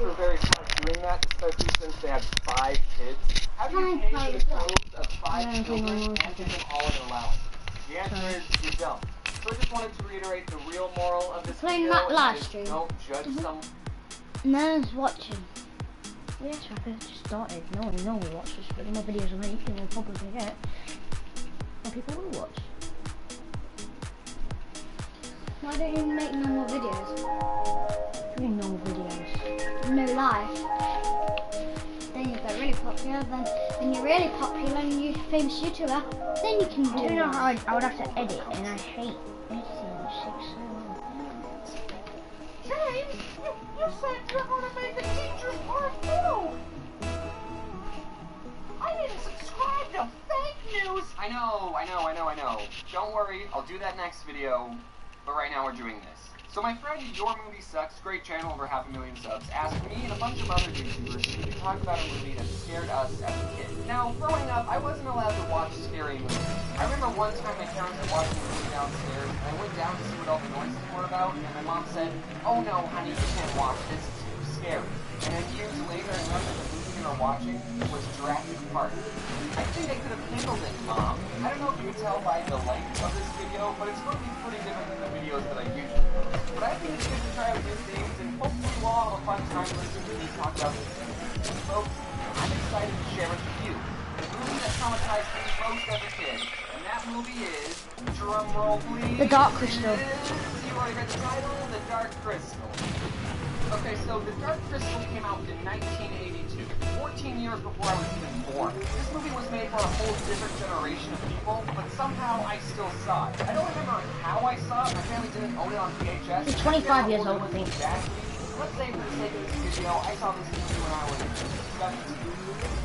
parents were very smart doing that, especially since they had 5 kids. How do you pay for the clothes of 5 children and get them all in allowance? The answer is you don't. So I just wanted to reiterate the real moral of this Playing video that live is stream. don't judge someone. No one's watching. Yes, Rapper just started. No one will watch this, but the more videos I make, the more probably get. More people will watch. Why don't you make normal videos? Doing normal videos. No live. Then you get really popular. Then you're really popular and you're a famous YouTuber. Then you can do. I don't know how I would have to edit, and I hate editing. It takes so long. James, you said you're going to make a teacher's part 2. I didn't subscribe to fake news. I know. Don't worry, I'll do that next video. But right now we're doing this. So my friend Your Movie Sucks, great channel, over 500,000 subs, asked me and a bunch of other YouTubers to talk about a movie that scared us as a kid. Now, growing up, I wasn't allowed to watch scary movies. I remember one time my parents were watching a movie downstairs, and I went down to see what all the noises were about, and my mom said, "Oh no, honey, you can't watch this, it's too scary." And then years later, I learned that the movie they were watching was Jurassic Park. I think I could have handled it, Mom. I don't know if you can tell by the length of this video, but it's going to be pretty different than the videos that I usually post. But I think it's good to try out new things, and hopefully we'll all have a fun time listening to me talk about this movie. So, folks, I'm excited to share it with you. The movie that traumatized me most as a kid, and that movie is, drumroll please, The Dark Crystal. You already read the title, The Dark Crystal. Okay, so The Dark Crystal came out in 1982, 14 years before I was even born. This movie was made for a whole different generation of people, but somehow I still saw it. I don't remember how I saw it. My family didn't own it on VHS. He's 25 years old, I think. Exactly. Let's say for the sake of this video, I saw this movie when I was 17.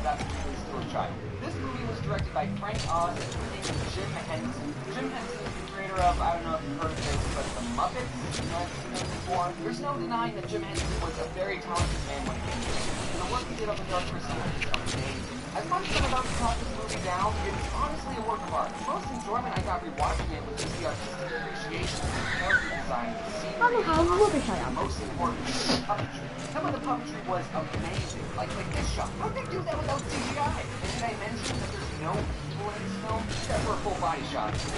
That's still a child. This movie was directed by Frank Oz and Jim Henson. Jim Henson is the creator of, I don't know if you've heard of this, but The Muppets. You know, I've seen this before. There's no denying that Jim Henson was a very talented man when it came to it. And the work he did on The Dark Crystal is amazing. As much as I'm about to talk this movie down, it's honestly a work of art. The most enjoyment I got rewatching it was just the artistic appreciation of the character design, the scenery, How rubbish I am. most importantly, the puppetry. Some of the puppetry was amazing, like this shot. How'd they do that without CGI? And did I mention that there's no people in this film? Except for a full body shot. It's a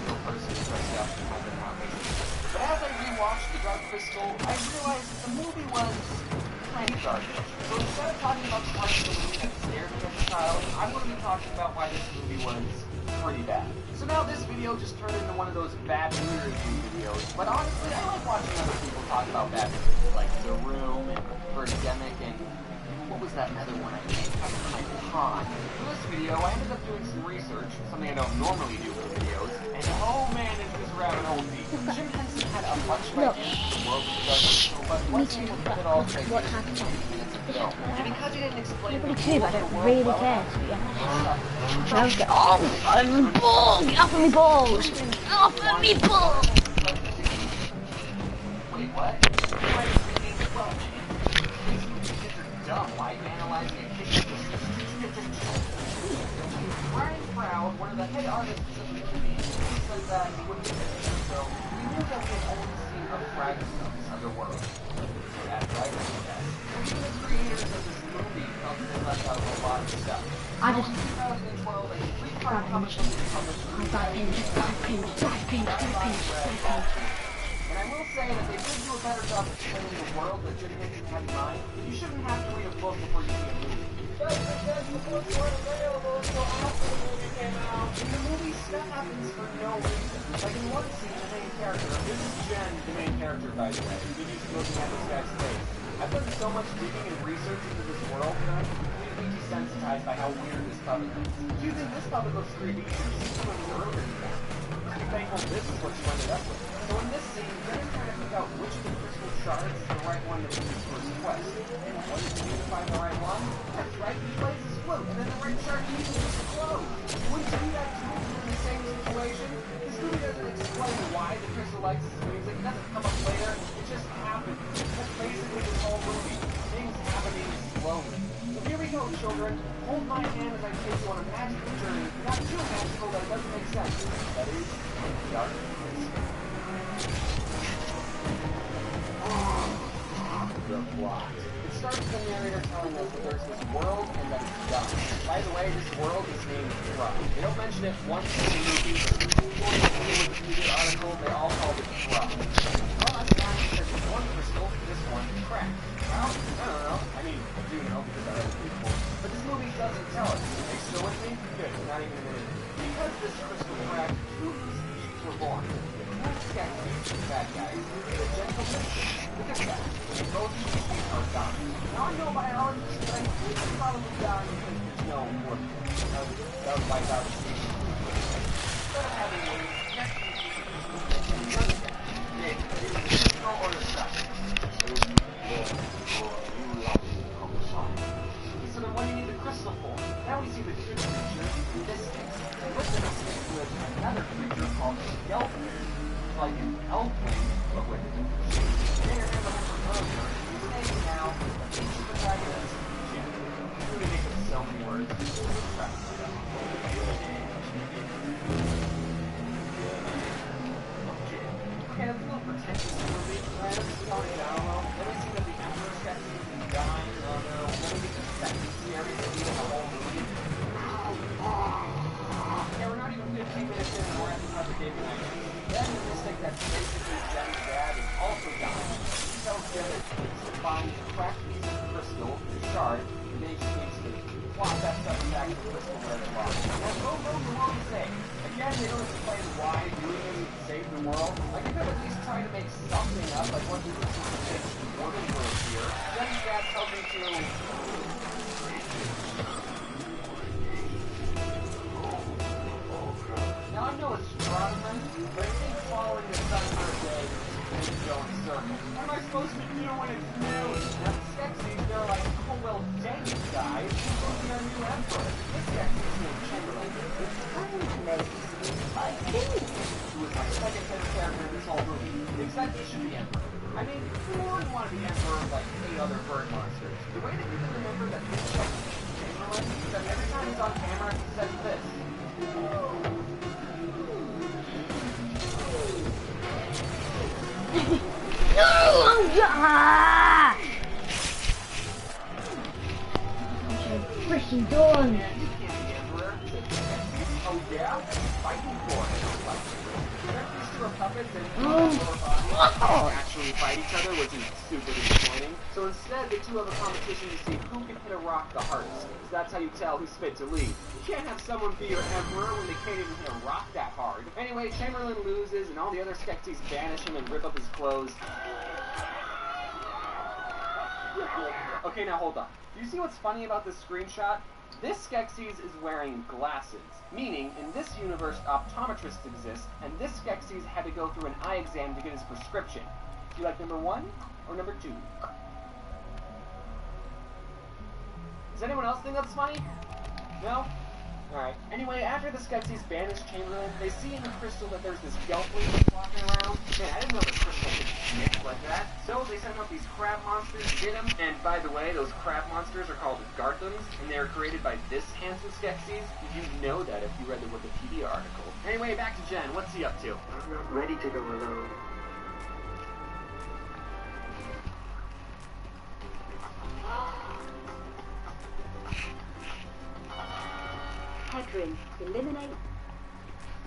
real person dressed up and had them out. But as I rewatched The Dark Crystal, I realized that the movie was kind of garbage. So instead of talking about the parts of the movie that scared me as a child, I'm going to be talking about why this movie was pretty bad. So now this video just turned into one of those bad movie review videos, but honestly, I like watching other people talk about bad movies, like The Room and Birdemic and what was that other one I made? Han. For this video, I ended up doing some research, something I don't normally do for videos, and oh man, is this rabbit hole deep. Jim Henson had a bunch of ideas for the world of the Dark Crystal, but once he looked at it all, take 20 minutes of film. And because he didn't explain Nobody the cares, I rules of don't the really world care, well, to be honest. I was like, oh, I'm a ball! Get off of me balls! Get off of me balls! wait, what? Dumb. Why analyzing a kid? Brian Proud, one of the head artists of the movie, said that he wouldn't finish the film. We knew that we had only seen a fragment of this otherworld. So that's right, that. Even the creators of this movie felt that they left out a lot of stuff. I just... In 2012, a three-part comic book was published. And I will say that they did do a better job of explaining the world that Jim Henson had in mind. You shouldn't have to read a book before you see a movie. Just because the books weren't available until after the movie came out. In the movie, stuff happens for no reason. Like in one scene, the main character, this is Jen, the main character, by the way, who used to looking at this guy's face. I've done so much digging and research into this world that I'm completely desensitized by how weird this puppet looks. Do you think this puppet looks creepy? You should have seen one earlier than that. I'm thankful this is what you ended up with. So in this scene, Jen is trying to figure out which of the crystal shards is the right one to use for his quest. And what does he do to find the right one? That's right, he plays his flute, and then the right shard uses it to float. Wouldn't you do that too in the same situation? This movie doesn't explain why the crystal likes his music. It doesn't come up later. It just happens. That's basically this whole movie. Things happening slowly. So here we go, children. Hold my hand as I take you on a magical journey. Not too magical that it doesn't make sense. That is, Dark Crystal. The plot. It starts with the narrator telling us that there's this world and that it's done. By the way, this world is named Truk. They don't mention it once in the movie, but according to the Wikipedia article, they all called it Truk. Well, that's fine because it's one crystal, this one cracked. Well, I don't know. I mean, I do know because I read it before. But this movie doesn't tell us. Are you still with me? Good. Not even a minute. Because this crystal cracked, two species were born. Skeksis, bad guys, the gentle mystic, the good guys. Both species are dying. Now I know biologists, but I think they're probably dying because there's no more. That would wipe out the species. Instead of having wings, next species is none of them. There's no order stuff. So then what do you need the crystal for? Now we see the good creature, the mystics. And with the mystics lives another creature called the Gelfling. Like an elfling, but with a different shape. You may remember him from earlier. His name now is the feature protagonist, Jin. I'm going to make up so many words. Okay, that's a little pretentious movie. Right, let's just tone it down a little. Then we see that the Emperor Skeksis is dying. Oh no. Then we get the Skeksis series that we the whole movie. Yeah, we're not even 15 minutes in and we're at the top of David Knight. Then the mystic that's basically Jen's dad is also dying. He tells Jen that he needs to find a cracked piece of crystal, the shard, and then she needs to plop that stuff back to the crystal where it belongs. Now, go the world to say. Again, they don't explain why doing this would save the world. Like, they could at least try to make something up, like what the big organ world here. Jen's dad tells him to... Now I know astronomers, but I think following the sun for a day is going in circles. What am I supposed to do when it's noon? Now the Skeksis, they're like, oh well, dang it, guys, who's supposed to be our new emperor? This Skeksis named Chamberlain is trying to make my king, who is my second favorite character in this whole movie. Thinks that he should be emperor. I mean, who wouldn't want to be emperor like 8 other bird monsters? The way that you can remember that this Skeksis is Chamberlain is that every time he's on camera, he says this. Freaking done. You can't be emperor. Oh yeah? Fighting for it. Aren't these two are puppets and actually fight each other, which is super disappointing. So instead, the two have a competition to see who can hit a rock the hardest. So that's how you tell who's fit to lead. You can't have someone be your emperor when they can't even hit a rock that hard. Anyway, Chamberlain loses, and all the other Skeksis banish him and rip up his clothes. Okay, now hold on. Do you see what's funny about this screenshot? This Skeksis is wearing glasses, meaning in this universe optometrists exist, and this Skeksis had to go through an eye exam to get his prescription. Do you like number 1 or number 2? Does anyone else think that's funny? No? Alright. Anyway, after the Skeksis banish Chamberlain, they see in the crystal that there's this Gelfling walking around. Man, I didn't know the crystal could sniff like that. So they sent out these crab monsters to get him. And by the way, those crab monsters are called Garthams, and they were created by this handsome Skeksis. You'd know that if you read the Wikipedia article. Anyway, back to Jen. What's he up to? I'm not ready to go alone. Headroom. Eliminate.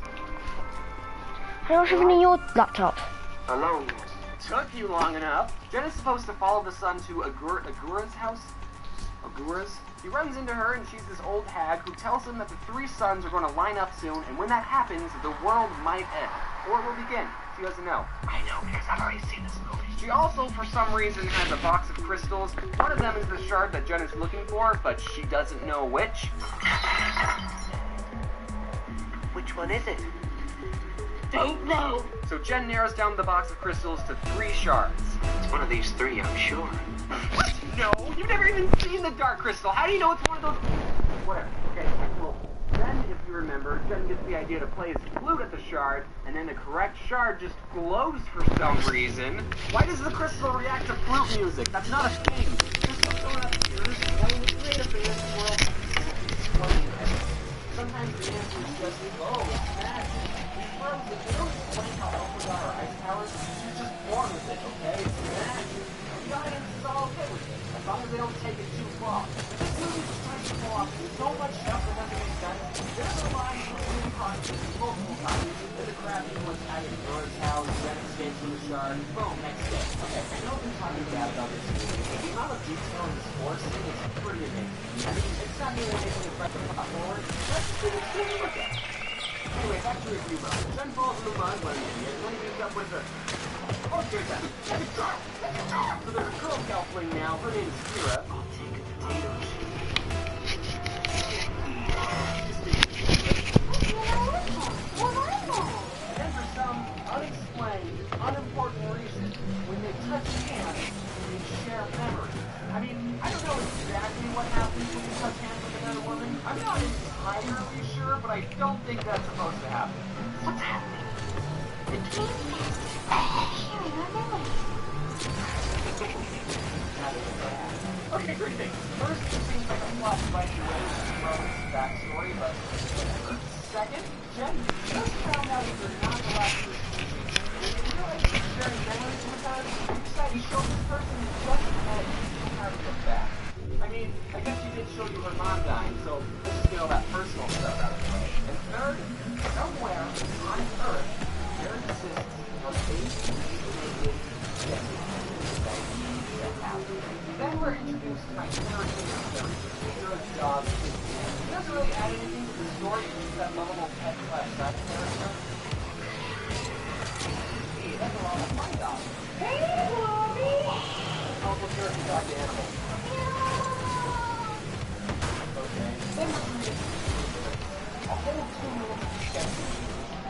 I don't have any your laptop. Alone. Took you long enough. Jen is supposed to follow the sun to Agura's house. Agura's? He runs into her, and she's this old hag who tells him that the 3 suns are going to line up soon, and when that happens, the world might end. Or it will begin. She doesn't know. I know, because I've already seen this movie. She also, for some reason, has a box of crystals. One of them is the shard that Jen is looking for, but she doesn't know which. Which one is it? Don't know! So Jen narrows down the box of crystals to 3 shards. It's one of these 3, I'm sure. What? No! You've never even seen the Dark Crystal! How do you know it's one of those... Whatever. Okay, well, then, if you remember, Jen gets the idea to play his flute at the shard, and then the correct shard just glows for some reason. Why does the crystal react to flute music? That's not a thing! Crystals don't have ears, and when you create a thing in this world, sometimes the answer is just, oh, it's magic. These worlds, if they don't explain how elves are or ice powers, you're just born with it, okay? It's magic. The audience is all okay with it. As long as take it too far. This movie just tries to pull off so much stuff that doesn't make sense. There's a line from the movie multiple times. There's a crab equals at your Dora's house, then escapes from the shark. Boom, next day. Okay, I know we're talking bad about this movie, but the amount of detail in this horse scene is pretty amazing. I mean, it's not really anything to press forward. Let's just take a look at it. Anyway, back to review mode. Jen falls in the mud like an idiot, and then he ends up with a... Oh, there's that. Take a drop! Take a drop! So there's a girl gelfling now. Her name is Kira. I'll take a potato chip. And then for some unexplained, unimportant reason, when they touch hands, they share memories. I mean, I don't know exactly what happens when you touch hands with another woman. I'm not entirely sure, but I don't think that's supposed to happen. What's happening? Okay, great thing. First, it seems like a plot right away from backstory, but second, Jen just found out that they're not allowed to realize they're sharing memories with us. You decided to show this person who just had how to look back. I mean, I guess you did show you her mom dying, so let's just get all that personal stuff out of the way. And third, somewhere on Earth, there exists a baby naked Jen. Then we're introduced to my character, Kira's dog. It doesn't really add anything to the story, it's just that lovable pet /side character. Hey, that's a lot of my dog. Hey, Bobby! Oh, look, you're a dog animal. Okay. Then we're introduced to a whole team of sketches.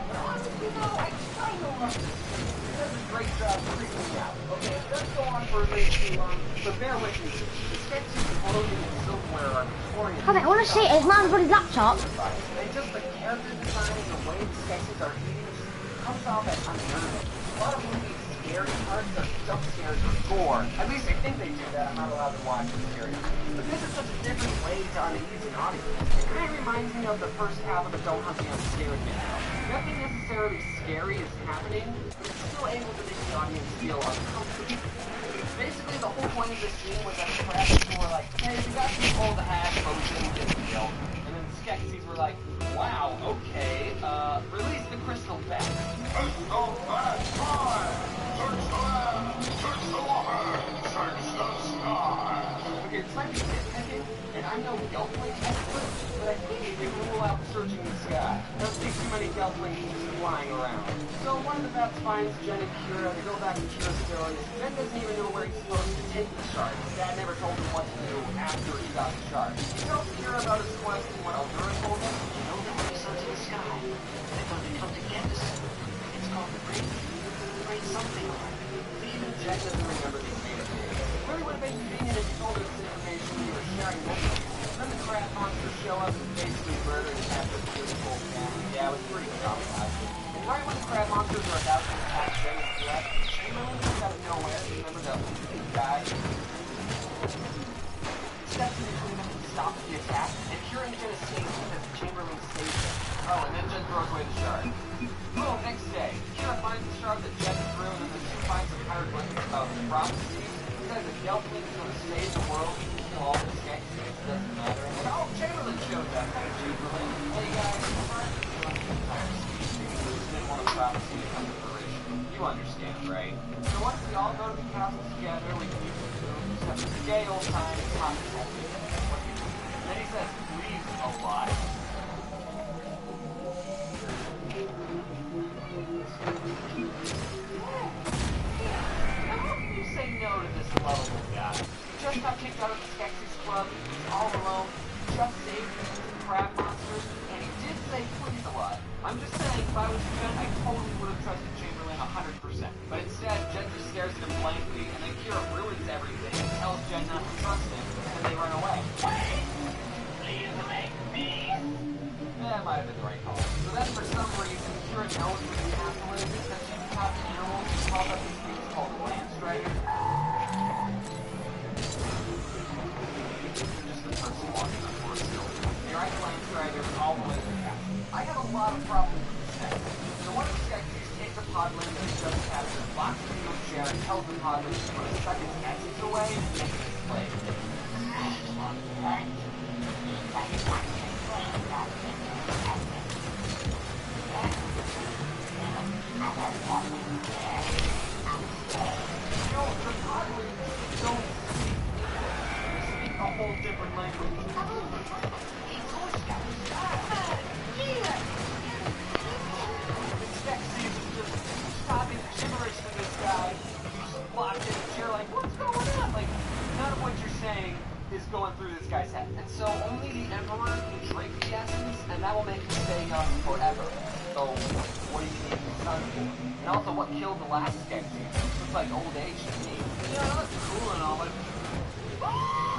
But honestly, though, I know nothing. It does a great job freaking me out. Okay, it does go on for a way too long, but bear with me. The sketches of clothing and silverware are Victorian. Come on, I want to see it. It's not everybody's laptop. And just the character design and the way the sketches are eating comes off as unnerving. A lot of movies' scary parts are jump scares or gore. At least I think they do that. I'm not allowed to watch the series. But this is such a different way to unease an audience. It kind of reminds me of the first half of the Don't Hunt Me I'm Scared video. Nothing necessarily scary is happening, but it's still able to make the audience feel uncomfortable. Basically, the whole point of this scene was that the crab people were like, hey, we got some old hash potion, get the deal. And then the Skeksis were like, wow, okay, release the crystal back. Crystal back, fire! Search the land! Search the water! Search the sky! Okay, this might be nitpicking, and I'm no gelfling expert, but I think you can rule out searching the sky. Don't see too many gelflings just flying around. So one of the vets finds Jen and Kira. They go back to Kira's village. Jen doesn't even know where he's supposed to take the shard. His dad never told him what to do after he got the shard. He tells Kira about his quest and what Aldura told him. You know that when you search the sky, they're going to come to get us. It's called the great something. Even Jen doesn't remember these native names. It really would have been convenient if you told her this information when you were sharing with them. Then the crab monsters show up and basically murder and capture the whole family. Yeah, it was pretty traumatizing. And right when the crab monsters are about to attack Jen and Kira, Chamberlain comes out of nowhere. Remember the big guy? Steps in between them and stops the attack, and Kira and Jen escape because Chamberlain saves them. Oh, and then Jen throws away the shard. Boom, next day. Kira finds the shard that Jen threw, and then the two finds some hieroglyphics about the prophecy. He says if Gelfling's going to save the world, he can kill all the Skeksis. It doesn't matter. And then, oh, Chamberlain shows up. Hey, Chamberlain. Hey, guys. Didn't want a prophecy to come to fruition. You understand, right? So once we all go to the castle together, we can use the rooms, have a gay old time, and talk to something. And then he says, please, a lot. How can you say no to this lovable guy? He just got kicked out of the Skeksis Club, he's all alone, he just saved some crab monsters, and he did say please a lot. I'm just saying, if I was Jen, I totally would have trusted Chamberlain 100%. But instead, Jen just stares at him blankly, and then Kira ruins everything and tells Jen not to trust him, and then they run away. Wait! Please make me! That might have been the right call. So then, for some reason, Kira knows where the castle is, because she's caught the animals and called up these things called Land Striders. Just the person walking on horse hill. They ride Land Striders all the way to the castle. I have a lot of problems with this next. So one of the Skeksis takes a podling that he just captured, locks it in a chair, and tells the podling to put a second essence away and make it display. whole different language. The Skeksis is just talking gibberish to this guy. Just locked in, and you're like, what's going on? Like, none of what you're saying is going through this guy's head. And so only the Emperor can drink the essence, and that will make him stay young forever. So, what do you need the sun for? And also, what killed the last Skeksis? Looks like old age to me. Yeah, that's cool and all, but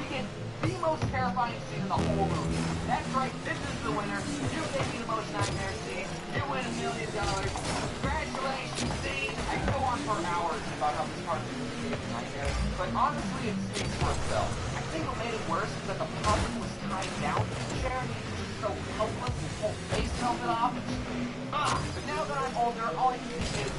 we get the most terrifying scene in the whole movie. That's right, this is the winner. You gave me the most nightmare scene. You win $1 million. Congratulations, scene. I can go on for hours about how this cartoon is a nightmare, but honestly, it speaks for itself. I think what made it worse is that the puppet was tied down to the chair, and he was just so helpless, his whole face melted off. But now that I'm older, all I can think is,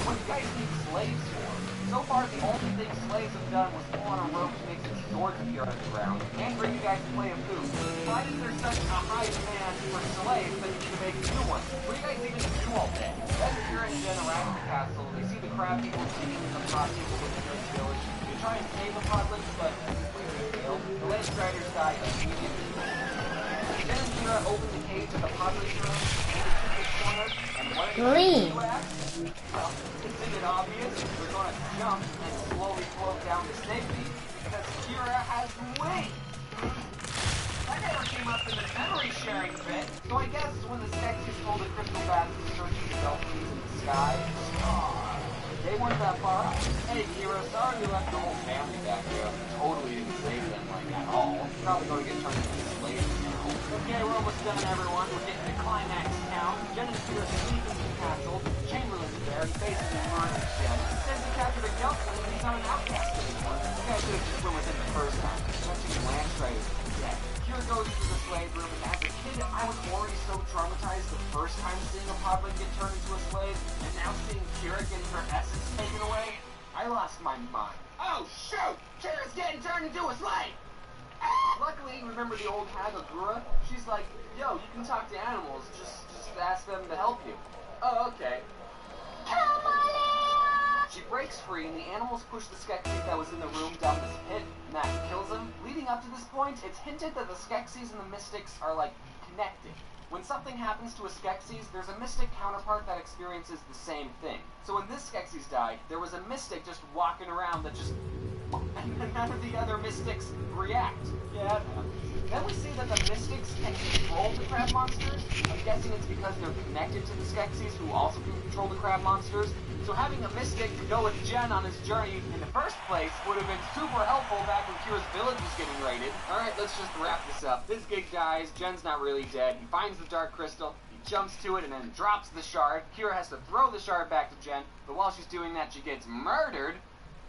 what do you guys need slaves for? So far, the only thing slaves have done was pull on a rope to make some swords appear out of the ground, and bring you guys to play a food. Why is there such a high demand for slaves that you need to make new ones? What do you guys even do all day? As you're in Jen around the castle, they see the crab people singing in the pod people within their village. They try and save the podlings, but completely fail. The Lance Riders die immediately. Jen and Kira open the cage at the podling room, and they sit in the corner, and what do Green. you ask? Well, isn't it obvious? We're going to jump and slowly float down to safety because Kira has wings. That never came up in the memory sharing bit. So I guess when the Skeksis told the crystal bats to search for Delphines in the sky, they weren't that far off. Hey Kira, sorry you left the whole family back here. Totally didn't save them like at all. Probably going to get turned into slaves now. Okay, we're almost done, everyone. We're getting to climax now. Jen and Kira sneak into the castle. Chamberlain's there. He basically murders Jen. Says he captured a Delphin and he's not an outcast anymore. You guys should have just went with him the first time. Touching Lance Riders is dead. Kira goes into the slave room, and as a kid, I was already so traumatized the first time seeing a podling get turned into a slave, and now seeing Kira getting her essence taken away, I lost my mind. Oh shoot! Kira's getting turned into a slave! Luckily, remember the old hag Agura? She's like, yo, you can talk to animals, just ask them to help you. Oh, okay. She breaks free, and the animals push the Skeksis that was in the room down this pit, and that kills him. Leading up to this point, it's hinted that the Skeksis and the Mystics are, like, connected. When something happens to a Skeksis, there's a Mystic counterpart that experiences the same thing. So when this Skeksis died, there was a Mystic just walking around that just... and none of the other Mystics react. Yeah, then we see that the Mystics can control the crab monsters. I'm guessing it's because they're connected to the Skeksis, who also can control the crab monsters. So having a Mystic to go with Jen on his journey in the first place would have been super helpful back when Kira's village was getting raided. Alright, let's just wrap this up. This gig dies, Jen's not really dead, he finds the Dark Crystal, he jumps to it and then drops the shard. Kira has to throw the shard back to Jen, but while she's doing that she gets murdered.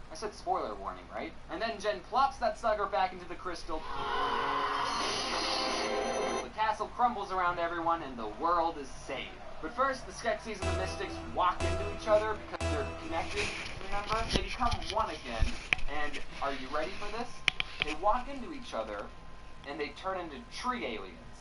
I said spoiler warning, right? And then Jen plops that sucker back into the crystal. The castle crumbles around everyone and the world is saved. But first, the Skeksis and the Mystics walk into each other because they're connected, remember? They become one again, and are you ready for this? They walk into each other, and they turn into tree aliens.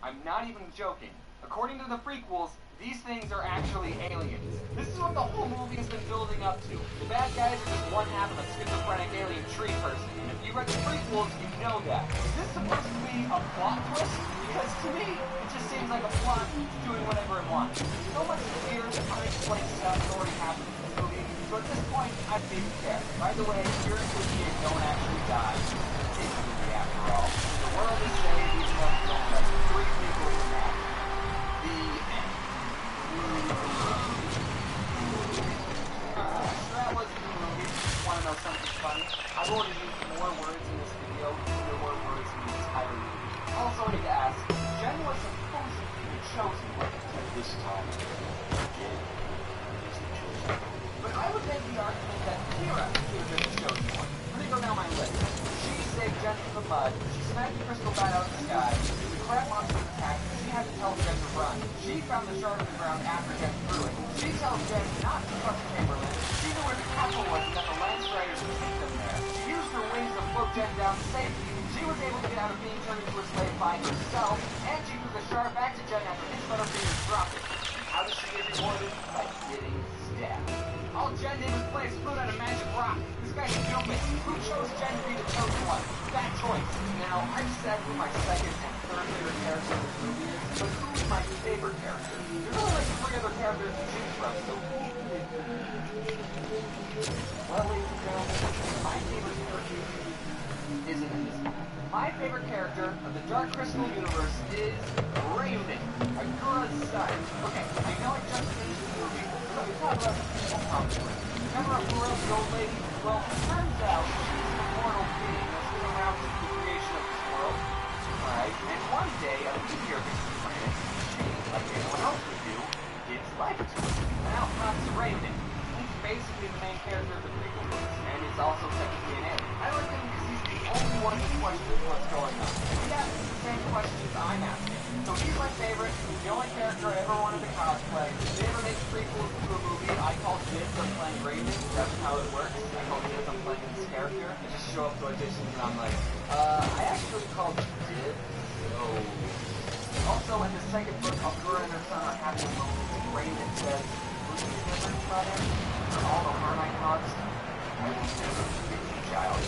I'm not even joking. According to the prequels, these things are actually aliens. This is what the whole movie has been building up to. The bad guys are just one half of a schizophrenic alien tree person, and if you read the prequels, you know that. Is this supposed to be a plot twist? Because to me, it just seems like a plot doing whatever it wants. So much weird, unexplained stuff has already happened in this movie, so at this point, I don't even care. By the way, Kira and Lucia don't actually die. It's a movie after all. The world is saved, even though it's only like 3 people in that. The end. That was the movie. Want to know something funny? I've already used more words in this video than there were words in the entire movie. Also, I need to ask, Jen was supposedly the chosen one. This time, again, is the chosen one. But I would make the argument that Kira should have been the chosen one. Let me go down my list. She saved Jen from the mud. She smacked the crystal bat out of the sky. The crab monster attacked. She had to tell Jen to run. She found the shard on the ground after Jen threw it. She tells Jen not to trust Chamberlain. She knew where the castle was and that the Lance Riders would keep them there. She used her wings to float Jen down to safety. She was able to get out of being turned into a slave by herself, and she threw the shard back to Jen after his butterfingers dropped it. How did she get rewarded? By getting stabbed. All Jen did was play a spoon out of magic rock. This guy's stupid. Who chose Jen to be the chosen one? Bad choice. Now, Now, I've said who my second and third favorite character in this movie is, but who's my favorite character? There's only like 3 other characters to choose from, so well, ladies and gentlemen, my favorite character isn't in this movie. My favorite character of the Dark Crystal universe is Raven, Agura's son. Okay, I know I just finished the movie, but let me talk about the conflict. Remember Agura, the old lady? Well, it turns out she's an immortal being that's been around since the creation of this world. Alright, and one day, a meteor hits the planet, she, like anyone else would do, gives life to it. Now, pops Raven. He's basically the main character of the prequel books, and is also technically an alien. I like him because he's the only one who questions what's going on. He asks the same questions I'm asking. So he's my favorite, he's the only character I ever wanted to cosplay. If they ever make prequels to a movie, I call dibs on playing Raven. That's how it works. I call dibs on playing this character. I just show up to auditions and I'm like, I actually called dibs, so... Also, in the second book, Agura and her son are having a moment, and Raven says, "Will you never try it? For all the harm I caused, I will never forget you, child."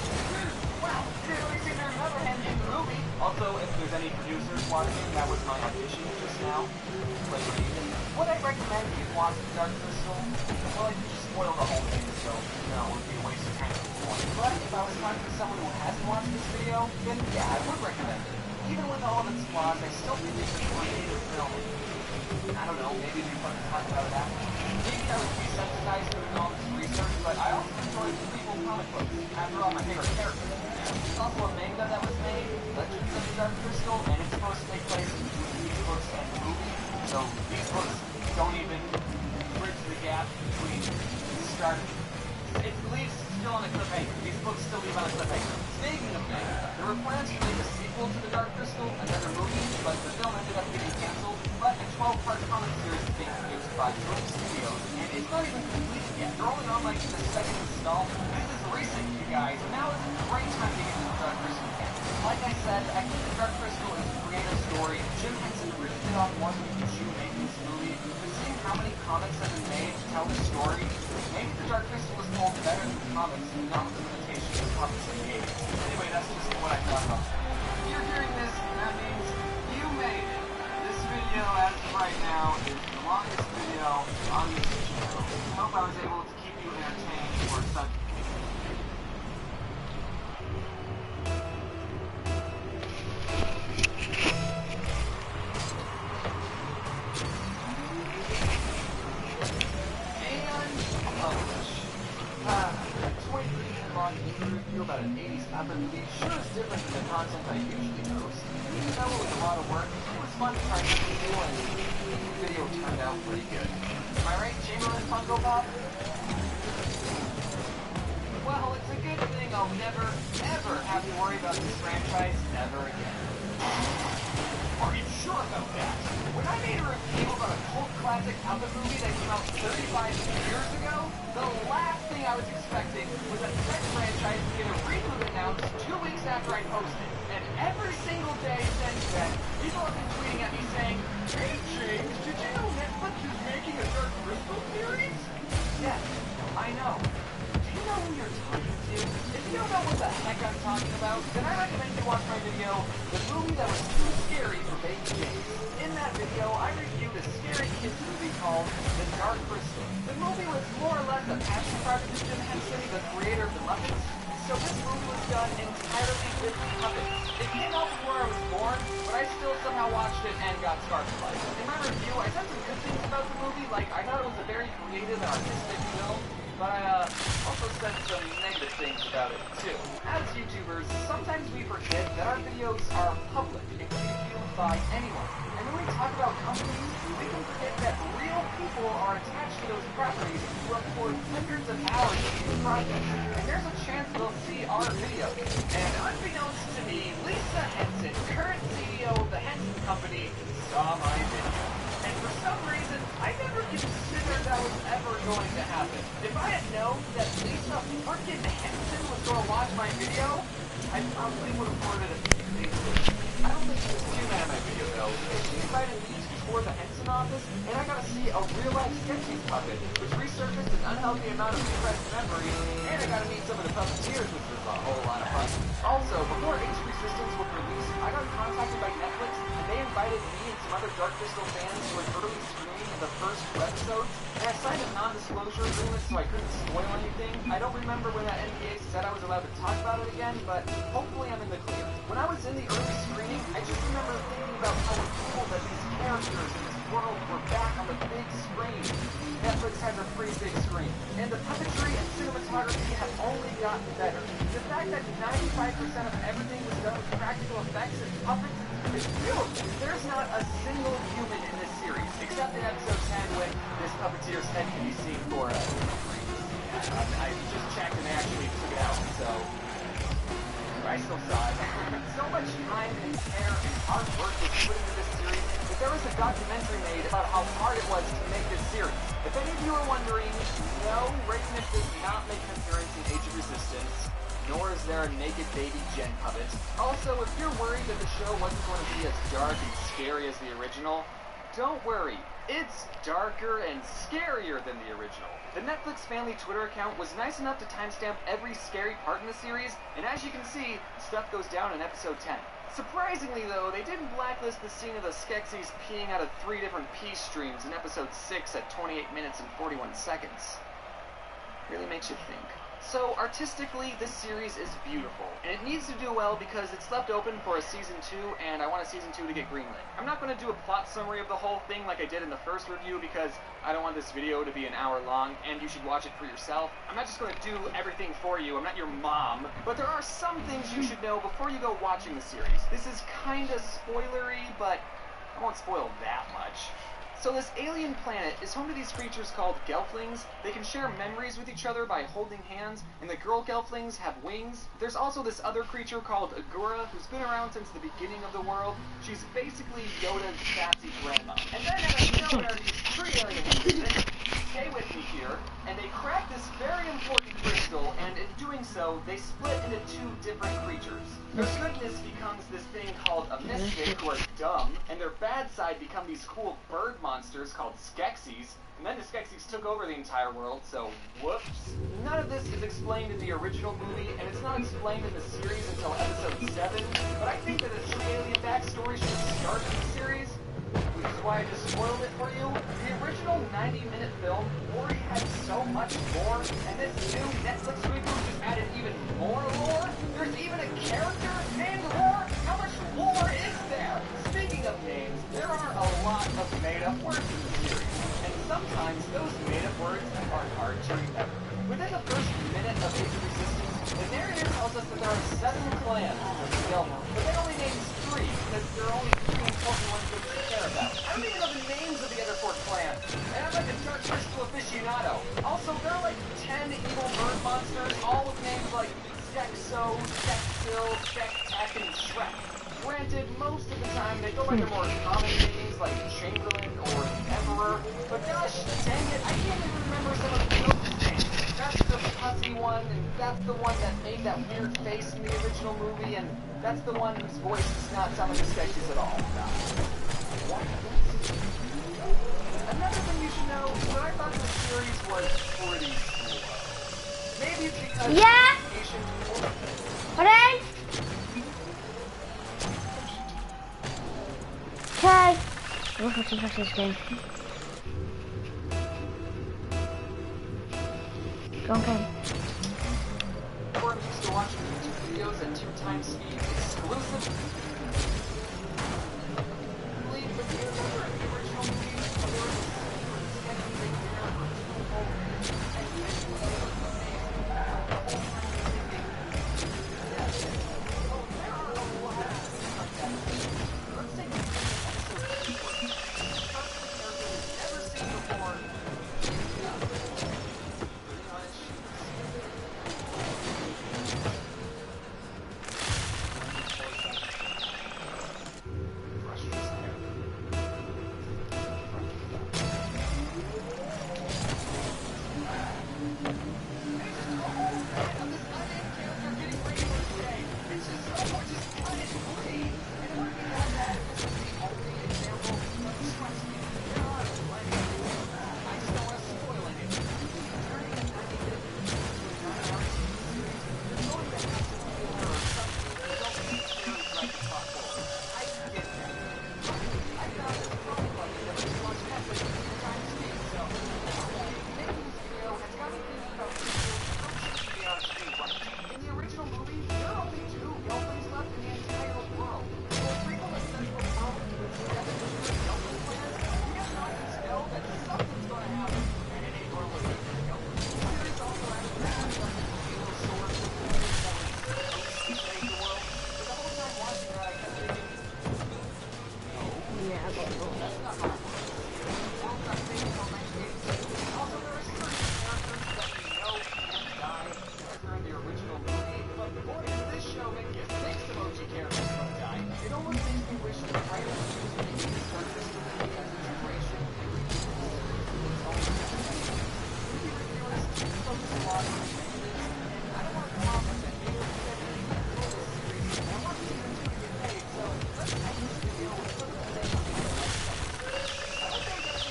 Wow, didn't really seem to remember him in the movie. Also, if there's any producers watching, that was my audition just now. Like Raven. Would I recommend you watch The Dark Crystal? Well, I just spoiled the whole thing, so, it would be a waste of time at this point. But if I was talking to someone who hasn't watched this video, then yeah, I would recommend it. Even with all of its flaws, I still think it's a creative film. I don't know, maybe it'd be fun to talk about it after. Maybe I was desensitized doing all this research, but I also enjoyed the prequel comic books. After all, my favorite characters. There's also a manga that was made, Legends of the Dark Crystal, and it's supposed to take place between these books and the movie. So these books don't even bridge the gap between the start. It leaves still on a cliffhanger. These books still leave on a cliffhanger. Speaking of manga, there were plans to make a sequel to The Dark Crystal, another movie, but the film ended up getting canceled. But a 12-part comic series is being produced by Boom Studios, and it's not even completed yet. They're only on like the second install. This is recent, you guys, and now is a great time to get into The Dark Crystal again. Like I said, I think The Dark Crystal is a creative story. Jim Henson ripped it off one issue making this movie. But seeing how many comics have been made to tell the story, maybe The Dark Crystal was told better than the comics, and not the limitations of comics in the 80s. Anyway, that's just what I thought about that. If you're hearing this, that means you made it. This video, as of right now, is the longest video on this channel. I hope I was able to keep you entertained for some. Review about an 80s opera movie sure is different than the content I usually post. Even though it was a lot of work, it was fun to try something new and the video turned out pretty good. Am I right, Chamberlain Funko Pop? Well, it's a good thing I'll never, ever have to worry about this franchise ever again. Are you sure about that? When I made a review about a cult classic puppet movie that came out 35 years ago, the last thing I was expecting was that said franchise to get a reboot announced 2 weeks after I posted. And every single day since then, people have been tweeting at me saying, "Hey James, did you know Netflix is making a Dark Crystal series?" Yes, I know. Do you know who you're talking to? If you don't know what the heck I'm talking about, then I recommend you watch my video, The Movie That Was Too Scary for Baby James. In that video, I reviewed a scary kids movie called The Dark Crystal. The movie was more or less a passion project of Jim Henson, the creator of the Muppets. So this movie was done entirely with puppets. It came out before I was born, but I still somehow watched it and got scarred for life. In my review, I said some good things about the movie, like I thought it was a very creative and artistic film. But I also said some negative things about it, too. As YouTubers, sometimes we forget that our videos are public and can be viewed by anyone. And when we talk about companies, we can forget that real people are attached to those properties who have poured hundreds of hours into these projects. And there's a chance they'll see our videos. And unbeknownst to me, Lisa Henson, current CEO of the Henson Company, saw my video. And for some reason, I never considered that was ever going to happen. If I had known that Lisa frickin' Henson was going to watch my video, I probably would have ordered a Facebook. I don't think she was too mad at my video though, because she invited me to tour the Henson office, and I got to see a real-life Sketchy puppet, which resurfaced an unhealthy amount of repressed memories, and I got to meet some of the puppeteers, which was a whole lot of fun. Also, before H Resistance would invited me and some other Dark Crystal fans to an early screening of the first two episodes, and I signed a non-disclosure agreement so I couldn't spoil anything. I don't remember when that NDA said I was allowed to talk about it again, but hopefully I'm in the clear. When I was in the early screening, I just remember thinking about how cool that these characters in this world were back on the big screen. Netflix has a pretty big screen, and the puppetry and cinematography have only gotten better. The fact that 95% of everything was done with practical effects and puppets is beautiful. There's not a single human in this series, except in episode 10 when this puppeteer's head can be seen for I just checked and they actually took it out, so I still saw it. So much time and care and hard work was put into this series that there was a documentary made about how hard it was to make this series. If any of you are wondering, no, Raven does not make an appearance in Age of Resistance, nor is there a naked baby Jen puppet. Also, if you're worried that the show wasn't going to be as dark and scary as the original, don't worry. It's darker and scarier than the original. The Netflix family Twitter account was nice enough to timestamp every scary part in the series, and as you can see, stuff goes down in episode 10. Surprisingly though, they didn't blacklist the scene of the Skeksis peeing out of 3 different pee streams in episode 6 at 28 minutes and 41 seconds. Really makes you think. So, artistically, this series is beautiful, and it needs to do well because it's left open for a Season 2, and I want a Season 2 to get greenlit. I'm not going to do a plot summary of the whole thing like I did in the first review because I don't want this video to be an hour long, and you should watch it for yourself. I'm not just going to do everything for you, I'm not your mom, but there are some things you should know before you go watching the series. This is kinda spoilery, but I won't spoil that much. So this alien planet is home to these creatures called Gelflings. They can share memories with each other by holding hands, and the girl Gelflings have wings. There's also this other creature called Agura, who's been around since the beginning of the world. She's basically Yoda's sassy grandma. And then out of nowhere, these tree aliens stay with me here, and they crack this very important crystal, and in doing so, they split into 2 different creatures. Their goodness becomes this thing called a mystic, who are dumb, and their bad side become these cool bird monsters called Skeksis, and then the Skeksis took over the entire world, so whoops. None of this is explained in the original movie, and it's not explained in the series until episode 7, but I think that a true alien backstory should start in the series, which is why I just spoiled it for you. The original 90-minute film already had so much more, and this new Netflix reboot just added even more lore. There's even a character named Lore. How much lore is there? Speaking of names, there are a lot of made-up words in the series, and sometimes those made-up words are hard to remember. Within the first minute of Age of Resistance, the narrator tells us that there are 7 clans, but they only names 3, because there are only 3 important ones that we care about. I don't even know the names of the other 4 clans, and I'm like a Dark Crystal aficionado. Also, there are like 10 evil bird monsters, all with names like Skekso, Skeksil, Skektek, and Shrek. Granted, most of the time they go by their more common names like Chamberlain or Emperor, but gosh dang it, I can't even remember some of the ghost names. That's the pussy one, and that's the one that made that weird face in the original movie, and that's the one whose voice does not sound like a Skeksis at all. Another thing you should know is that I thought the series was pretty slow. Maybe it's because Ready? Okay. What's this game? Go on, game. Or I'm used to watching YouTube videos at 2 times speed exclusively. But do you remember in the original movie, there was a scene where the Skeksis make dinner for 2 whole days, and the whole time thinking, yes, oh, there are a lot of things like that. Let's take a episode 2 where the character we've never seen before.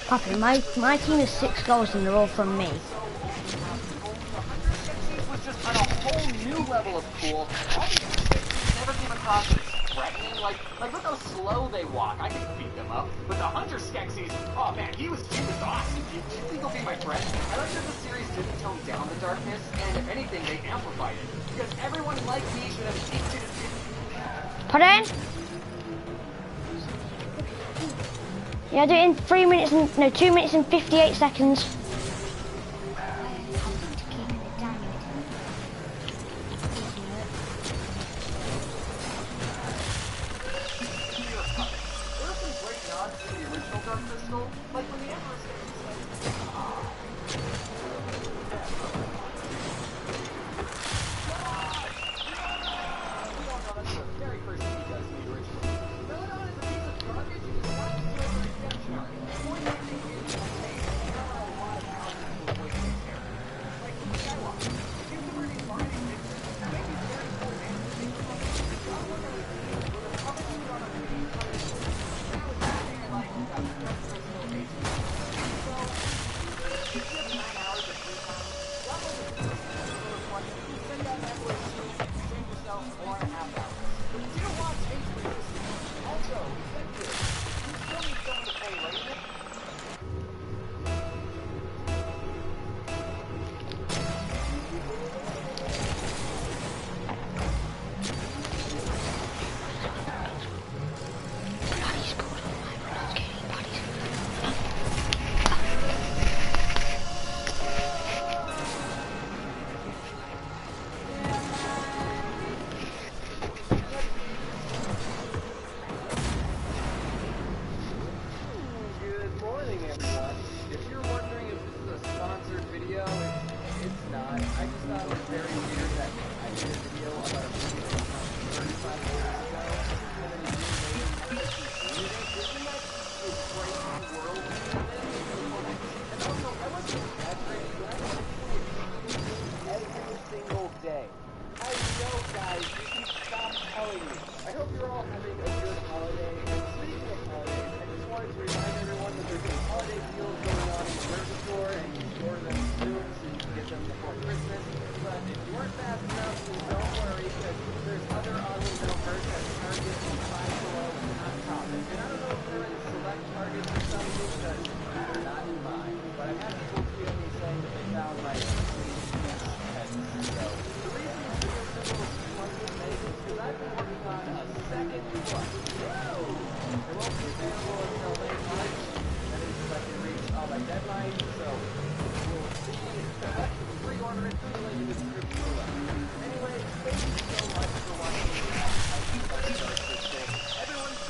Puppy, my team is 6 goals and they're all from me. was just on a whole new level of cool. All these sketches never came across as threatening. Like look how slow they walk. I could beat them up. But the Hunter Skeksis, oh man, he was awesome. Do you think he'll be my friend? I like that the series didn't tone down the darkness, and if anything, they amplified it. Because everyone like me should have tasted it. Pardon? Yeah, do it in 2 minutes and 58 seconds.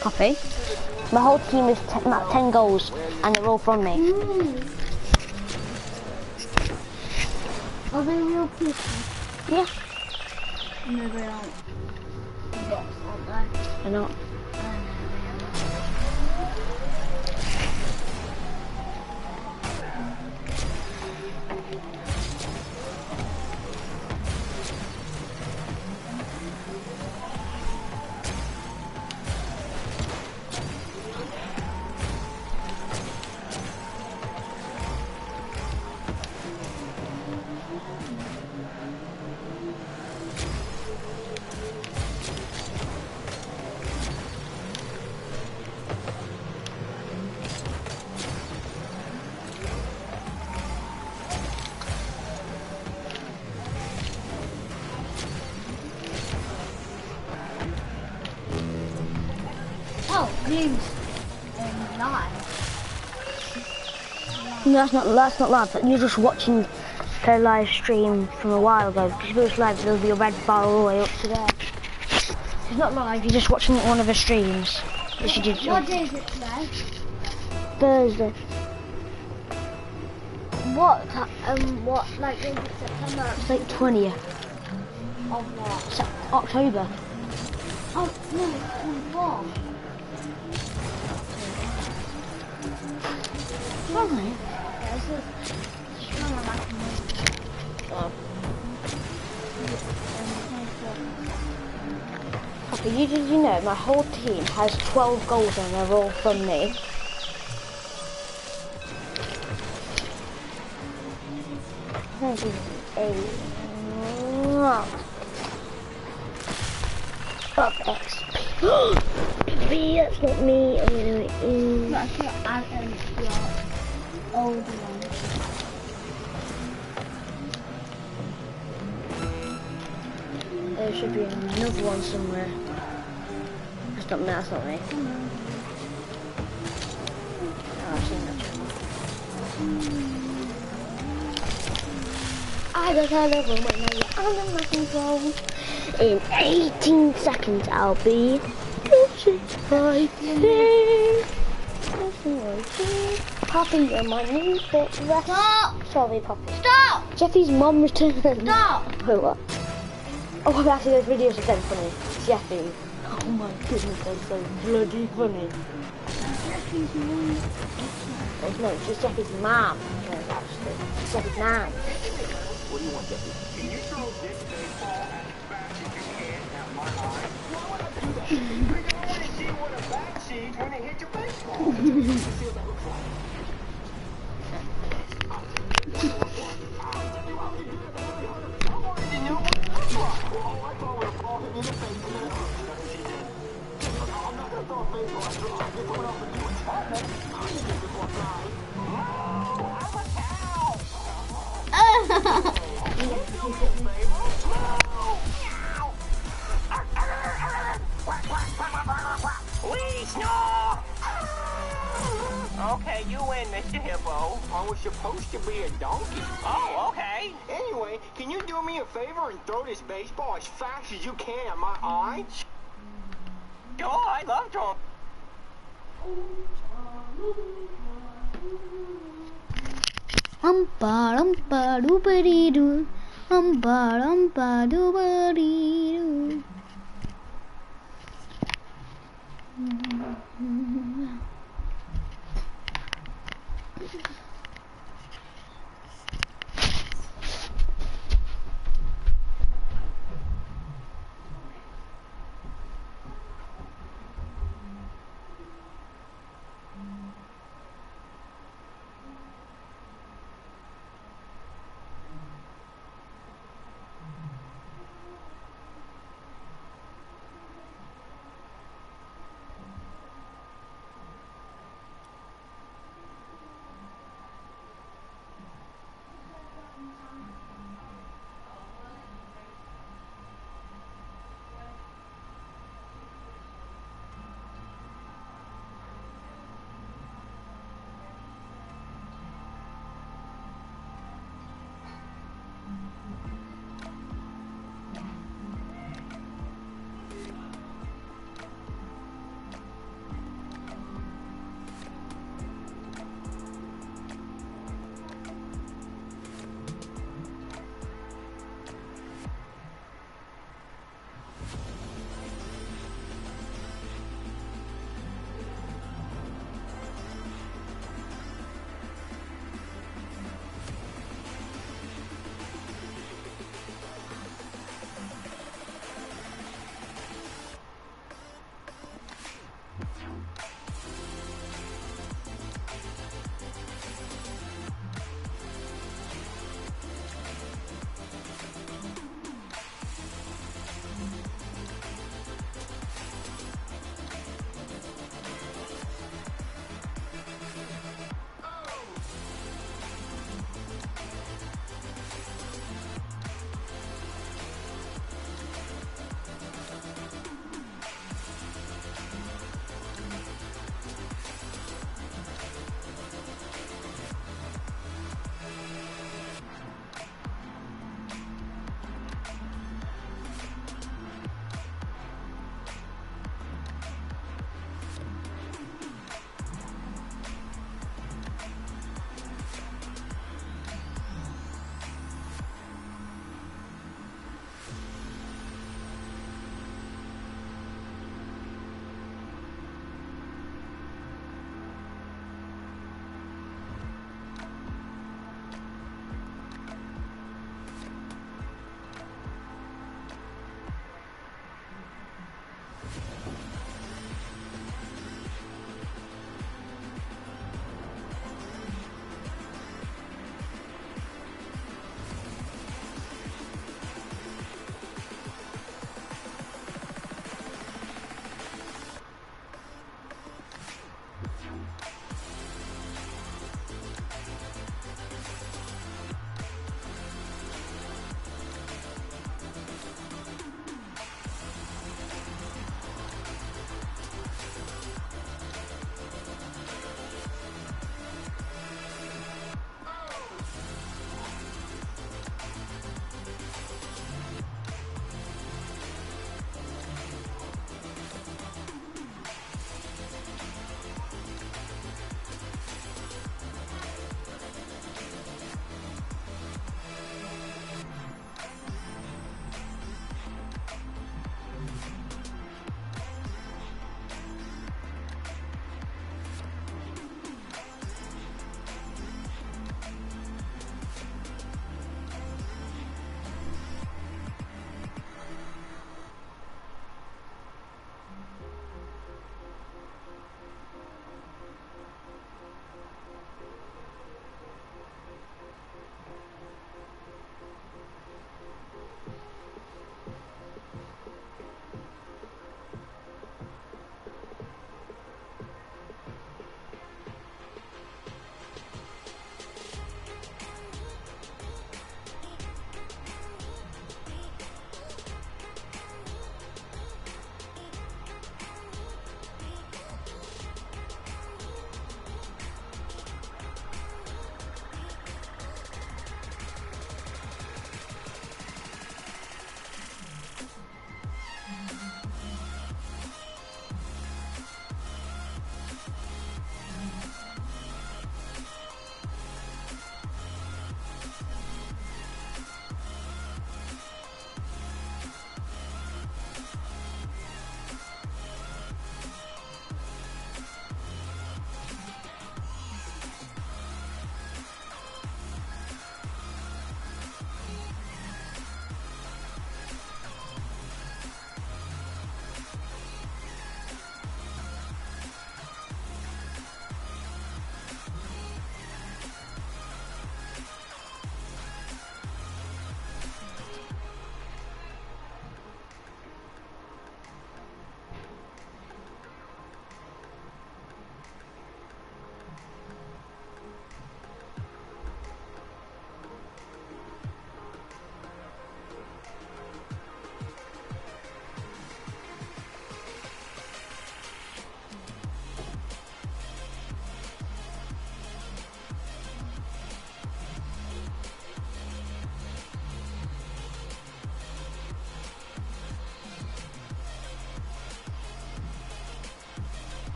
Puppy, my whole team is 10 goals and they're all from me. Are they real people? Yeah. No, they aren't. Bots, aren't they? They're not. Oh, Blue's live. No, that's not live, but you're just watching their live stream from a while ago. Because if it was live, there'll be a red bar all the way up to there. It's not live, you're just watching one of the streams. You should do What jump. day is it today? Thursday. What, like, is it September? It's like 20th. Of what? October. Oh, no, it's 24. Lovely. Yeah, this is just from my Oh. 24. Papa, did you know my whole team has 12 goals and they're all from me? Thank you. Up XP. That's not me. I'm gonna do it in. That's your old one. There should be another one somewhere. That's not me. That's not me. Oh, I've seen that. I just had a one when I'm under my control. In 18 seconds, I'll be fighting. Poppy, you're my new bit. Stop! Sorry, Poppy. Stop! Jeffy's mom returned. Stop! Wait, what? Oh, actually, those videos are so funny. Jeffy. Oh my goodness, they're so bloody funny. No, it's just Jeffy's mom. No, actually. It's Jeffy's mom. What do you want, Jeffy? Can you throw this baseball as fast as you can at my eye? Why would I do that? Because I want to see what a bat sees when it hits a baseball. You see what that looks like? I wanted to know what it looked like. Oh, I thought when a ball hit me in the face and then it hurt. That's what she did. I'm not going to throw a baseball. I'll get someone else to do it. I need to get this one fly. No, I'm a cow. Please, no! Okay, you win, Mr. Hippo. I was supposed to be a donkey. Oh, okay. Anyway, can you do me a favor and throw this baseball as fast as you can at my eye? Sure, I love throwing. Umpa doobity doo. Umpa doobity doo.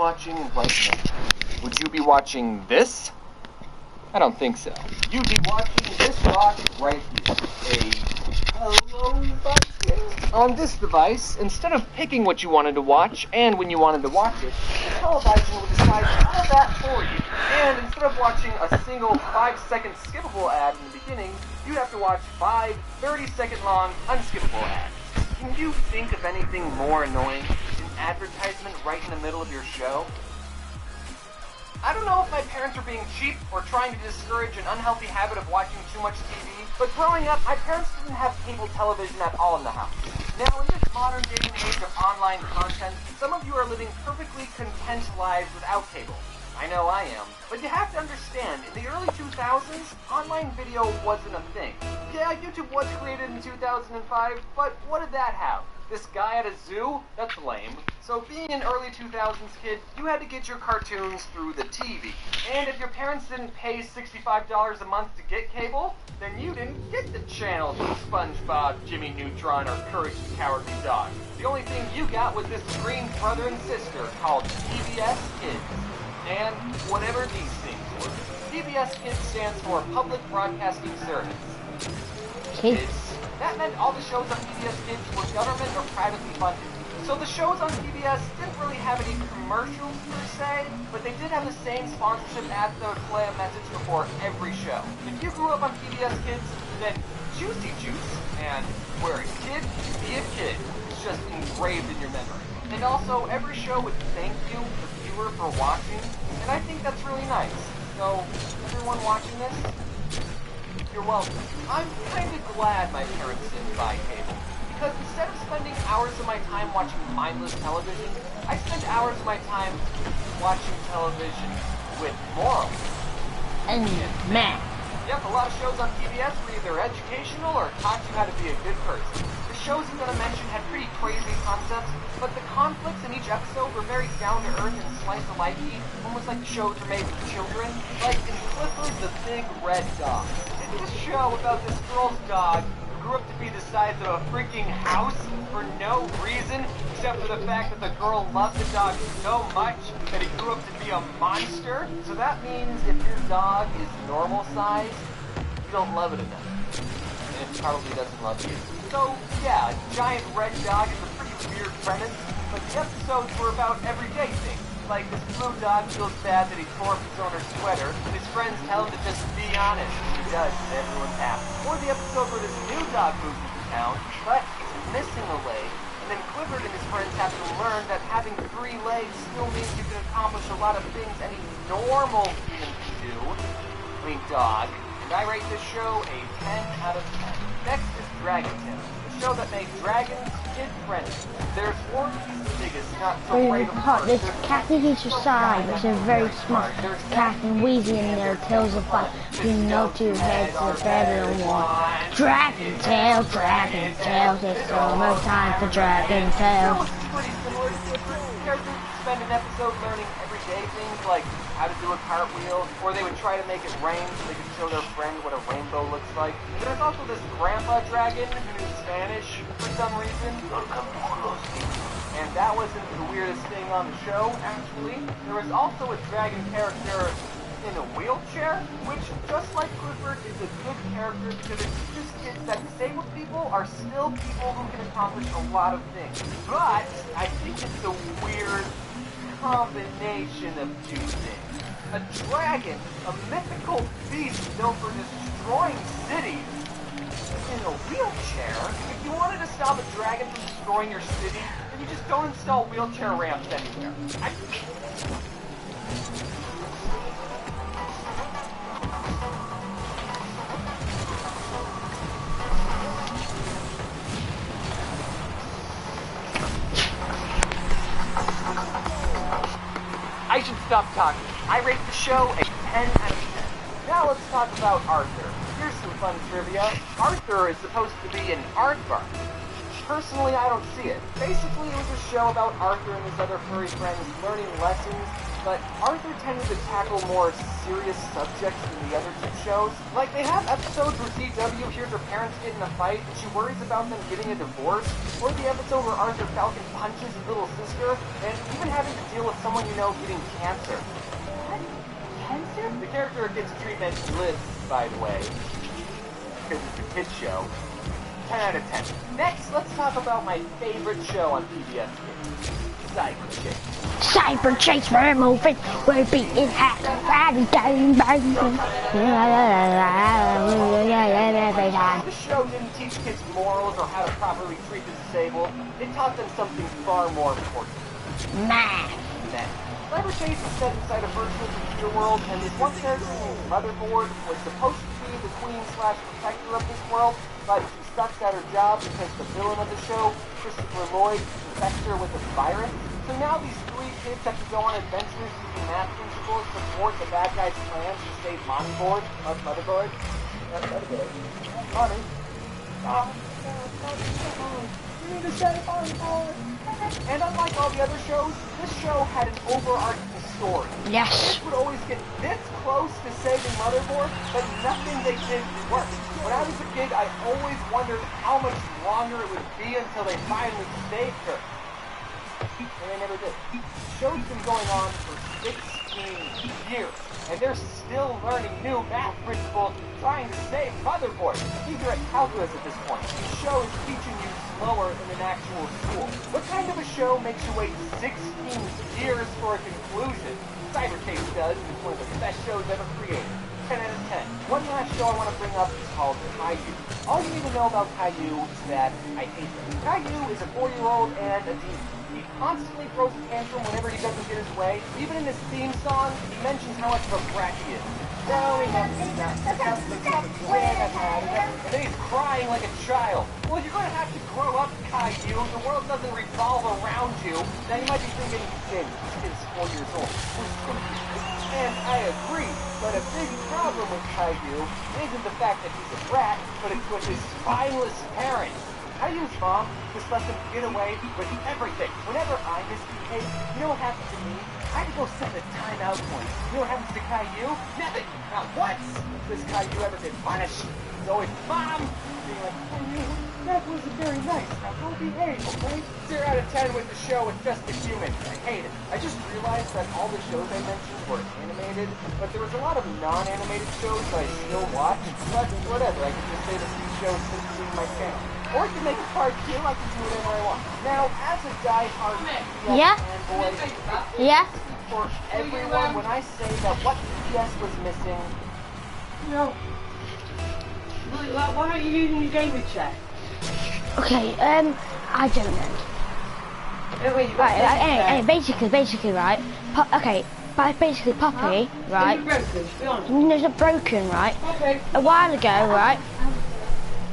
watching right now? Would you be watching this? I don't think so. You'd be watching this box right here. A Hello Vikings. On this device, instead of picking what you wanted to watch and when you wanted to watch it, the television would decide all of that for you. And instead of watching a single 5-second skippable ad in the beginning, you'd have to watch 5 30-second long unskippable ads. Can you think of anything more annoying than an advertisement right in the middle of your show? I don't know if my parents were being cheap or trying to discourage an unhealthy habit of watching too much TV, but growing up, my parents didn't have cable television at all in the house. Now, in this modern day and age of online content, some of you are living perfectly content lives without cable. I know I am. But you have to understand, in the early 2000s, online video wasn't a thing. Yeah, YouTube was created in 2005, but what did that have? This guy at a zoo? That's lame. So being an early 2000s kid, you had to get your cartoons through the TV. And if your parents didn't pay $65 a month to get cable, then you didn't get the channels of SpongeBob, Jimmy Neutron, or Courage the Cowardly Dog. The only thing you got was this green brother and sister called PBS Kids. And whatever these things were. PBS Kids stands for Public Broadcasting Service. Kids. That meant all the shows on PBS Kids were government or privately funded. So the shows on PBS didn't really have any commercials per se, but they did have the same sponsorship ads that would play a message before every show. If you grew up on PBS Kids, then Juicy Juice and We're a Kid, Be a Kid is just engraved in your memory. And also, every show would thank you, the viewer, for watching, and I think that's really nice. So, everyone watching this, you're welcome. I'm kind of glad my parents didn't buy cable, because instead of spending hours of my time watching mindless television, I spent hours of my time watching television with morals. And math. Yep, a lot of shows on PBS were either educational or taught you how to be a good person. The shows I'm going to mention had pretty crazy concepts, but the conflicts in each episode were very down-to-earth and slice-of-life-y, almost like the shows were made for children, like in Clifford the Big Red Dog. It's a show about this girl's dog who grew up to be the size of a freaking house for no reason, except for the fact that the girl loved the dog so much that he grew up to be a monster. So that means if your dog is normal size, you don't love it enough. And it probably doesn't love you. So, yeah, giant red dog is a pretty weird premise, but the episodes were about everyday things. Like this blue dog feels bad that he tore up his owner's sweater, and his friends tell him to just be honest. He does, and everyone's happy. Or the episode where this new dog moves into town, but he's missing a leg, and then Clifford and his friends have to learn that having 3 legs still means you can accomplish a lot of things any normal human can do. I mean, dog. And I rate this show a 10 out of 10. Next is Dragon Tale, a show that made dragons kid-friendly. There's 4 pieces of biggest, not so great of course. This Kathy Hitcher side, which is very smart. Cat and Wheezy in their tails of fun. You know 2 heads are better than 1. Dragon Tale, it's summertime for Dragon Tale. Pretty similar to Clifford. Characters spend an episode learning everyday things like how to do a cartwheel, or they would try to make it rain so they could show their friend what a rainbow looks like. But there's also this grandpa dragon who knew Spanish for some reason. And that wasn't the weirdest thing on the show, actually. There was also a dragon character in a wheelchair, which, just like Clifford, is a good character because it teaches kids that disabled people are still people who can accomplish a lot of things. But I think it's a weird combination of 2 things. A dragon, a mythical beast known for destroying cities, in a wheelchair. If you wanted to stop a dragon from destroying your city, then you just don't install wheelchair ramps anywhere. I should stop talking. I rate the show a 10 out of 10. Now let's talk about Arthur. Here's some fun trivia. Arthur is supposed to be an aardvark. Personally, I don't see it. Basically, it was a show about Arthur and his other furry friends learning lessons but Arthur tended to tackle more serious subjects than the other two shows. Like, they have episodes where CW hears her parents get in a fight and she worries about them getting a divorce, or the episode where Arthur Falcon punches his little sister, and even having to deal with someone you know getting cancer. What? Cancer? The character gets treatment and lives, by the way, because it's a kid's show. 10 out of 10. Next, let's talk about my favorite show on PBS Kids, Cyber Chase. Cyber Chase, we're moving, we're beating hacks, Friday, bang, bang. This show didn't teach kids morals or how to properly treat the disabled. It taught them something far more important. Math. Cyber Chase is set inside a virtual computer world, and this one character named Motherboard was supposed to be the queen/protector of this world, but she sucks at her job because the villain of the show, Christopher Lloyd, infects her with a virus. So now these three kids have to go on adventures using math principles to thwart the bad guy's plans to save Motherboard. Motherboard? Money. You need to save Motherboard. And unlike all the other shows, this show had an overarching story. Yes. Kids would always get this close to saving Motherboard, but nothing they did worked. When I was a kid, I always wondered how much longer it would be until they finally saved her. And they never did. The show's been going on for 16 years, and they're still learning new math principles trying to save Motherboard. These are at calculus at this point. The show is teaching you slower than an actual school. What kind of a show makes you wait 16 years for a conclusion? Cyber Chase does, and it's one of the best shows ever created. 10 out of 10. One last show I want to bring up is called Caillou. All you need to know about Caillou is that I hate him. Caillou is a 4-year-old and a demon. He constantly throws a tantrum whenever he doesn't get his way. Even in his theme song, he mentions how much of a brat he is. Growing up, and then he's crying like a child. Well, you're going to have to grow up, Caillou. The world doesn't revolve around you. Now, you might be thinking, this kid's 4 years old. And I agree, but a big problem with Caillou isn't the fact that he's a brat, but it's with his spineless parents. Caillou's mom just lets him get away with everything. Whenever I misbehave, you know what happens to me? I have to go set a timeout point. You know what happens to Caillou? Nothing. Not once does Caillou ever get punished. He's always, Mom! Being like, Caillou, that wasn't very nice. Now go behave, okay? 0 out of 10 with the show with just a human. I hate it. I just realized that all the shows I mentioned were animated, but there was a lot of non-animated shows that I still watch. But whatever, I can just say the few shows since seeing my channel. Or you can make a part 2, I can do whatever I want. Now, as a die-hard Yeah. fanboy, Yeah. for everyone, when I say that what PBS was missing, No. Why aren't you using your gaming chair? Okay, I don't know. Right, basically, right? Basically, Poppy, right? Is it broken? Be honest. No, it's not broken, right? Okay. A while ago, right?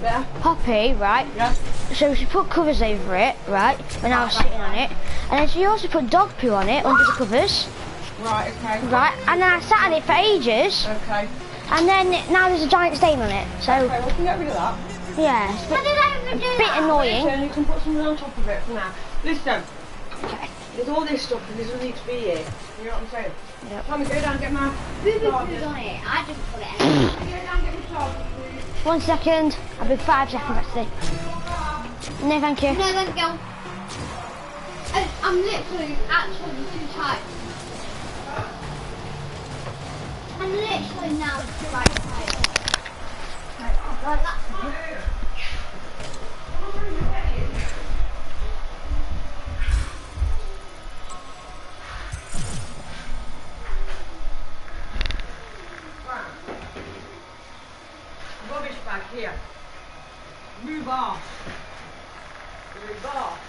Yeah. Poppy, right? Yeah. So she put covers over it, right? When I was sitting on it, and then she also put dog poo on it under the covers, Right. Okay. right? And then I sat on it for ages, Okay. and then now there's a giant stain on it. So Okay. We can get rid of that. yeah, it's a bit annoying. And you can put something on top of it for now. Listen. Okay. There's all this stuff and doesn't need to be here. You know what I'm saying? Yep. Tommy, go down and get my... Who put food on it? I just put it in. Go down and get my charger, please. 1 second. I'll be 5 seconds actually. No, thank you. No, then go. I'm literally actually too tired. I'm literally now right tired. Like that. Rubbish bag here. Move off. Move off.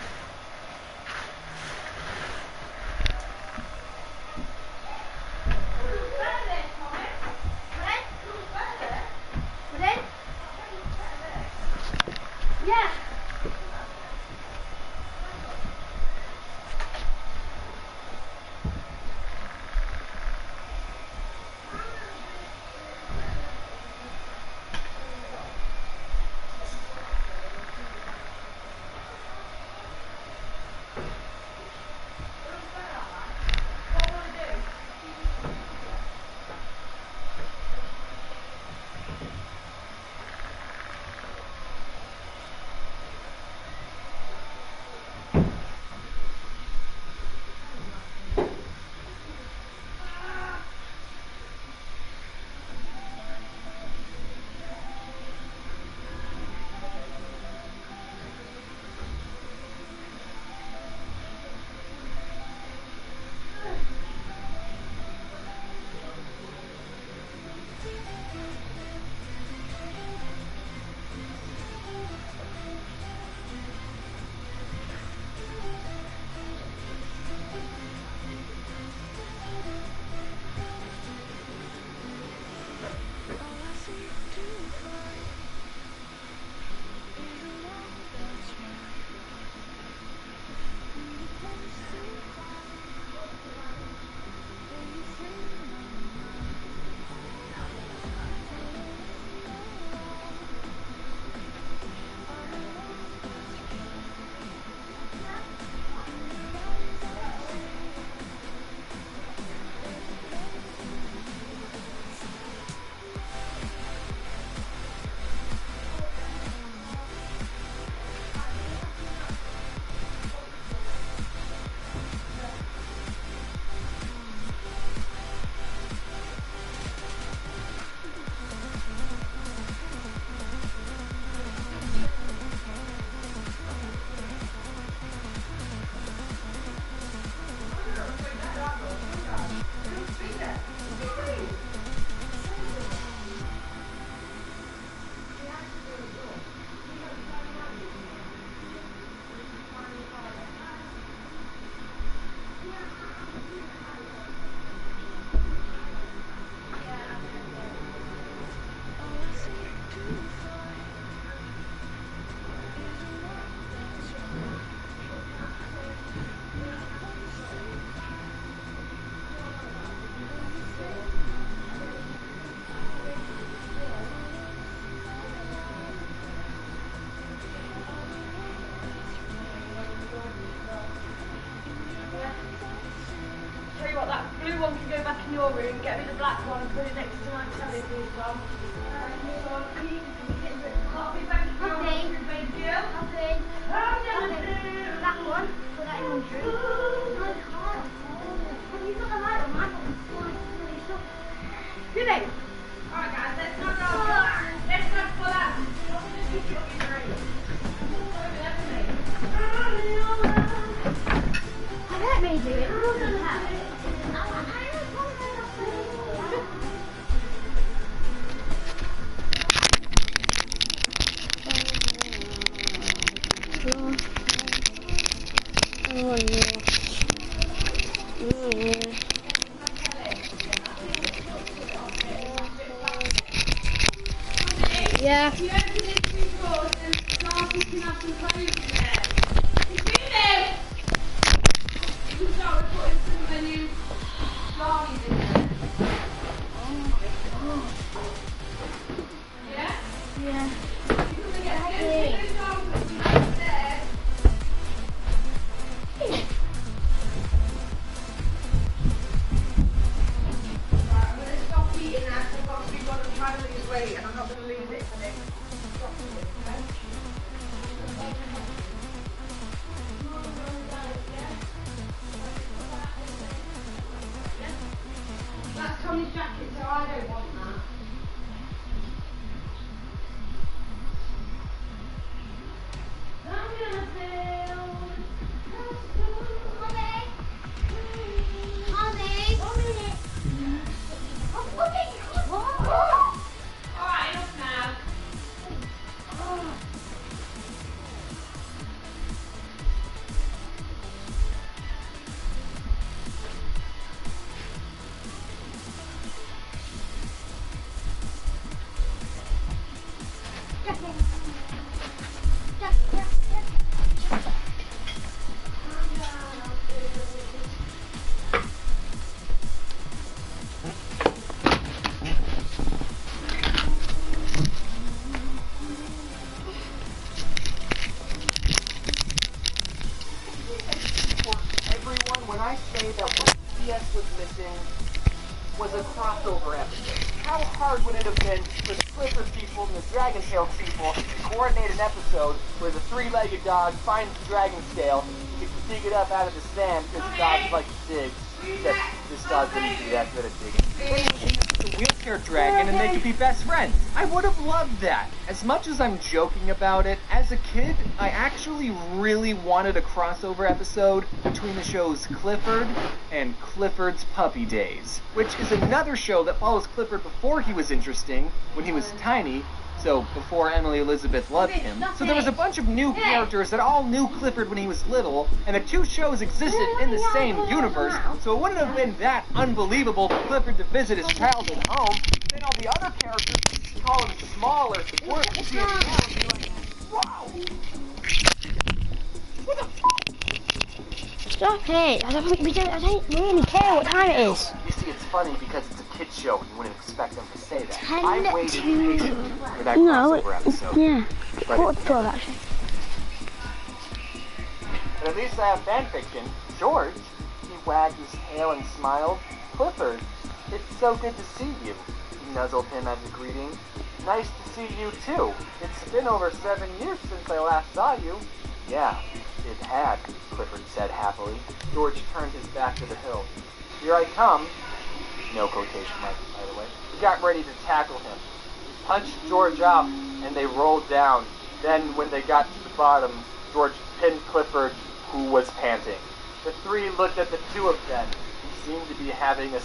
Yeah. back in your room, get me the black one and put it next to my telly, please, Mum. I'll be back in your room, thank you. That one, put that in your room. Have you got the light on? I've got the stuff. Billy! Alright guys, let's not go for that. Let's not for that. Let me do it. Yeah. You open this before, then Darcy can have some clothes in there. It's Billy! You can start putting some of the new Barbies in there. Yeah? Yeah. You're gonna get those Barbies upstairs. Right, I'm gonna stop eating that because obviously I'm trying to lose weight and I'm not gonna lose it for next. Stop eating, okay? That's Tommy's jacket, so I don't want that. I'm gonna build Alright, enough now. For everyone, when I say that what CS was missing was a crossover episode, how hard would it have been for the Clifford people and the Dragon Tail people to coordinate an episode where the three-legged dog finds the dragon scale, he can dig it up out of the sand because dogs like to dig, except this dog didn't do that good at digging. The wheelchair dragon and they could be best friends. I would have loved that. As much as I'm joking about it, as a kid, I actually really wanted a crossover episode between the shows Clifford and Clifford's Puppy Days, which is another show that follows Clifford before he was interesting, when he was tiny, so before Emily Elizabeth loved him. So there was a bunch of new characters that all knew Clifford when he was little, and the two shows existed in the same universe, so it wouldn't have been that unbelievable for Clifford to visit his childhood home. Then all the other characters call him smaller, weren't seeing him now and be like, wow! What the f***? Stop it. I don't really care what time it is. You see, it's funny because it's a kid's show and you wouldn't expect them to say that. 10 I waited to- patiently for that No, crossover episode. yeah. But Quarter to 12 actually. But at least I have fanfiction. George, he wagged his tail and smiled. Clifford, it's so good to see you. He nuzzled him as a greeting. Nice to see you too. It's been over 7 years since I last saw you. Yeah, it had, Clifford said happily. George turned his back to the hill. Here I come. No quotation marks, by the way. He got ready to tackle him. He punched George off, and they rolled down. Then, when they got to the bottom, George pinned Clifford, who was panting. The three looked at the two of them. He seemed to be having a